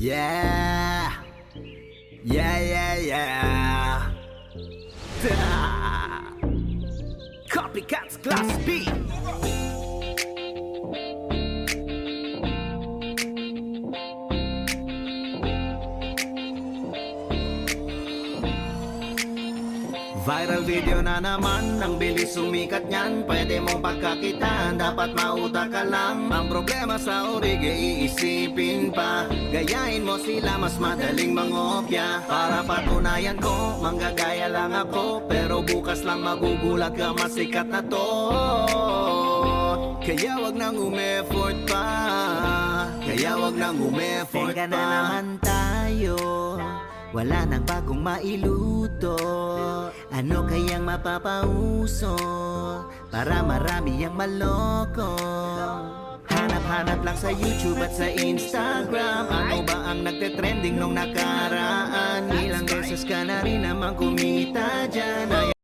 Yeah, yeah, yeah, yeah. Da. Copycats Class B. Viral video na naman, ang bilis sumikat niyan. Pwede mong pagkakitaan, dapat mautak ka lang. Ang problema sa orig, iisipin pa. Gayahin mo sila, mas madaling mangopya. Para patunayan ko, manggagaya lang ako. Pero bukas lang magugulat ka, masikat na to. Kaya wag nang umeffort pa. Kaya wag nang umeffort pa. Teka na naman tayo, wala nang bagong mailuto. Ano kayang mapapauso para marami ang maloko? Hanap-hanap lang sa YouTube at sa Instagram. Ano ba ang nagte-trending nung nakaraan? Ilang beses ka na rin naman kumita dyan.